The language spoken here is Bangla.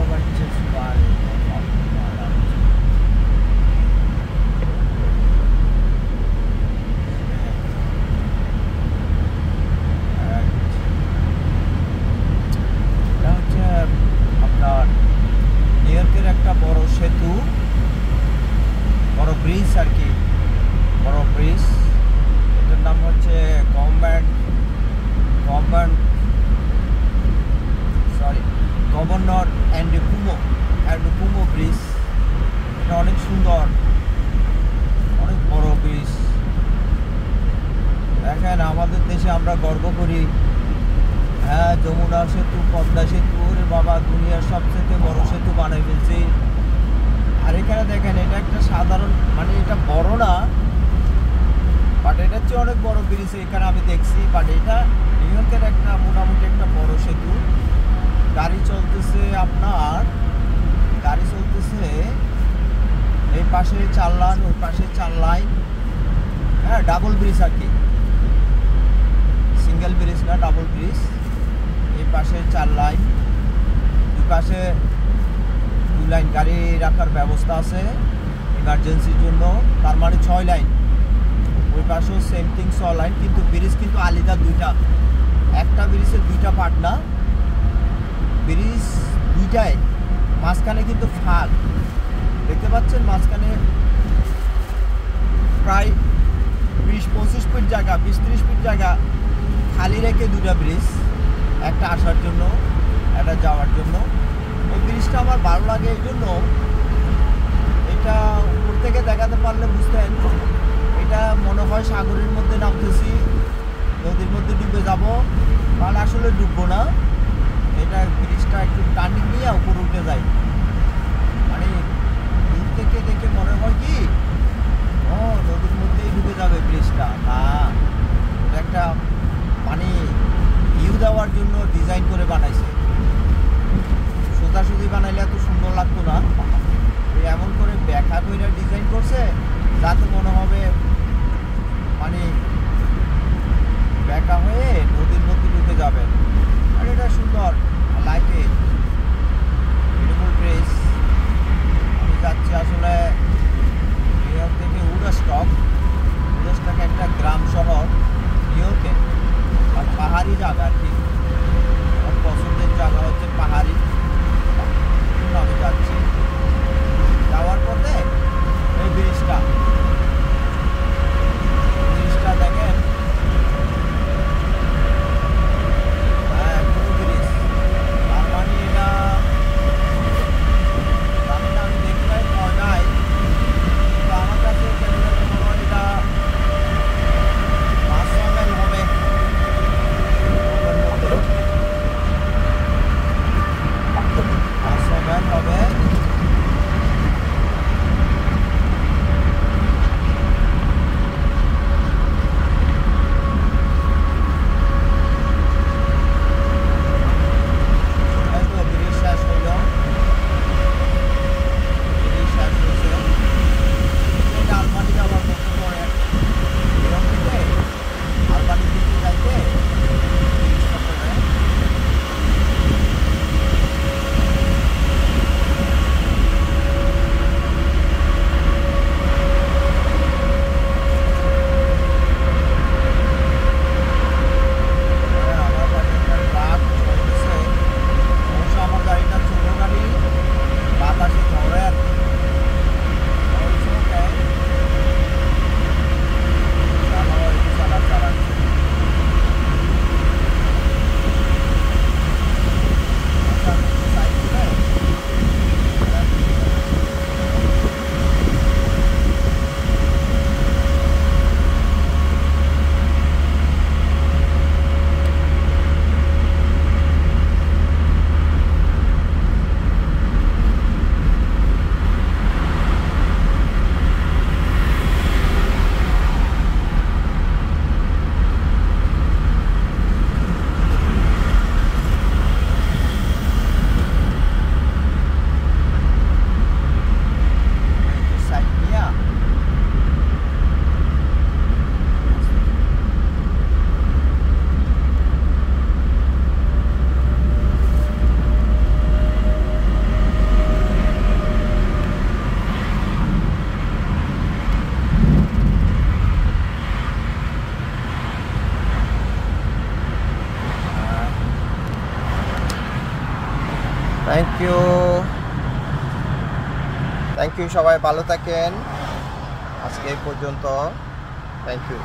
Arrogantes Vale আপনার নিউ ইয়র্কের একটা বড় সেতু, বড় ব্রিজ আর কি, বড় ব্রিজ। এটার নাম হচ্ছে গভর্নর অ্যান্ডুকুমো ব্রিজ। এটা অনেক সুন্দর, অনেক বড় ব্রিজ। দেখেন আমাদের দেশে আমরা গর্ব করি, হ্যাঁ যমুনা সেতু, পদ্মা সেতু, ওরে বাবা দুনিয়ার সবচেয়ে বড় সেতু বানাই ফেলছি। আর এখানে দেখেন এটা একটা সাধারণ, মানে এটা বড় না, বাট এটা হচ্ছে অনেক বড় ব্রিজ এখানে আমি দেখছি। বাট এটা নিউ ইয়র্কের একটা মোটামুটি একটা বড় সেতু। গাড়ি চলতেছে এই পাশে 4 লাইন, ওই পাশে 4 লাইন, হ্যাঁ ডাবল ব্রিজ আর কি, সিঙ্গেল ব্রিজ না, ডাবল ব্রিজ। এই পাশে 4 লাইন, দুই পাশে 2 লাইন গাড়ি রাখার ব্যবস্থা আছে ইমার্জেন্সির জন্য, তার মানে 6 লাইন। ওই পাশেও সেম থিং 6 লাইন, কিন্তু ব্রিজ কিন্তু আলাদা দুইটা, একটা ব্রিজের দুইটা পার্ট না, ব্রিজ দুইটায় মাঝখানে কিন্তু ফাঁক দেখতে পাচ্ছেন। মাঝখানে প্রায় 20-25 ফিট জায়গা, 20-30 ফিট জায়গা খালি রেখে দুটা ব্রিজ, একটা আসার জন্য, একটা যাওয়ার জন্য। এই ব্রিজটা আমার ভালো লাগে এই জন্য, এটা উপর থেকে দেখাতে পারলে বুঝতেন এটা মনে হয় সাগরের মধ্যে নামতেছি, নদীর মধ্যে ডুবে যাব, তাহলে আসলে ডুববো না। এটা ব্রিজটা একটু টার্নিং নিয়ে উপরে উঠে যায়, মানে দূর থেকে দেখে মনে হয় কি ও নদীর মধ্যেই ডুবে যাবে ব্রিজটা, না এটা একটা মানে ভিউ দেওয়ার জন্য ডিজাইন করে বানাইছে। সোজাসুজি বানাইলে এত সুন্দর লাগতো না, এমন করে ব্যাখ্যা করে ডিজাইন করছে যাতে মনে হবে মানে ব্যাখ্যা হয়ে নদীর মধ্যে ঢুকে যাবে। আর এটা সুন্দর, লাইক ইট, বিউটিফুল ব্রিজ। আমি যাচ্ছি আসলে নিউ ইয়র্ক থেকে উডস্টক একটা গ্রাম শহর নিউ ইয়র্কে, আর পাহাড়ি জায়গা আর কি, আমার পছন্দের জায়গা হচ্ছে পাহাড়ি। আমি যাচ্ছি, যাওয়ার পথে এই ব্রিজটা থ্যাংক ইউ, সবাই ভালো থাকেন। আজকে এই পর্যন্ত, থ্যাংক ইউ।